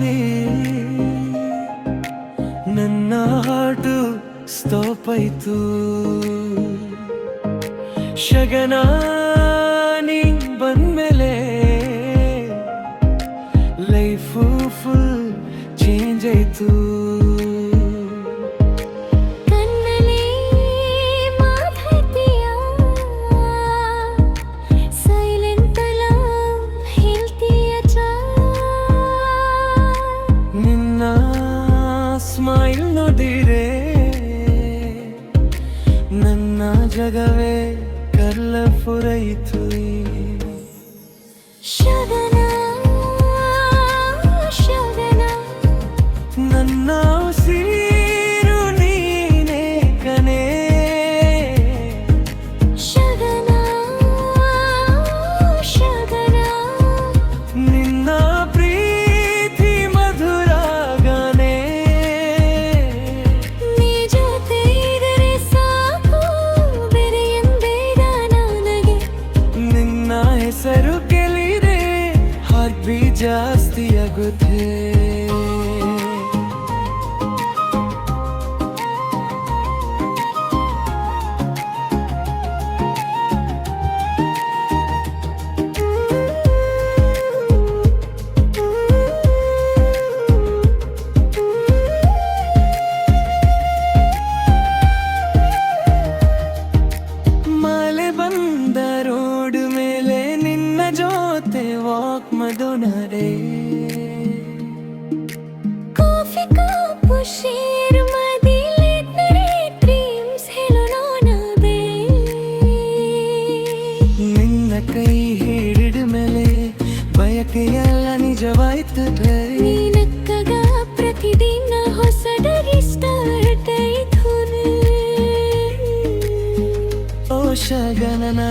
ಖಾಲಿ ನನ್ನ heart stop ಆಯ್ತು ಶಗನ ನೀ ಬಂದ್ಮೇಲೆ ಲೈಫು ಫುಲ್ ಚೇಂಜ್ ಆಯ್ತು ಸ್ಮೈಲ್ ನೋಡಿರೆ ನನ್ನ ಜಗವೇ ಕಲರ್ಫುಲ್ ಆಯಿತು ಶಗನ ಶಗನ ನನ್ನ ಉಸಿರು ನೀನೇ ಕಣೆ ಶಗನ ಶಗನ ನಿನ್ನ ಪ್ರೀತಿ ಮಧುರ ಗಾನೆ ಹೆಸರು ಕೇಳಿದೆ ಹಾರ್ಟ್ ಬೀಟ್ ಜಾಸ್ತಿ ಆಗುತ್ತೆ ಮಳೆ ಬಂದ ರೋಡ್ ಮೇಲೆ ಜೊತೆ ವಾಕ್ ಮಾಡೋಣರೆ ಕಾಫಿ ಕಪ್ ಶೇರ್ ಮದಿಲೆ ಡ್ರೀಮ್ಸ್ ಹೇಳೋಣ ಬೇ ನಿನ್ನ ಕೈ ಹಿಡಿದ ಮೇಲೆ ಬಯಕೆಯೆಲ್ಲ ನಿಜವಾಯ್ತದೆ ನೀನಕ್ಕಗ ಪ್ರತಿದಿನ ಹೊಸದಾಗಿ ಸ್ಟಾರ್ಟ್ ಆಯ್ತು ಓ ಶಗನನ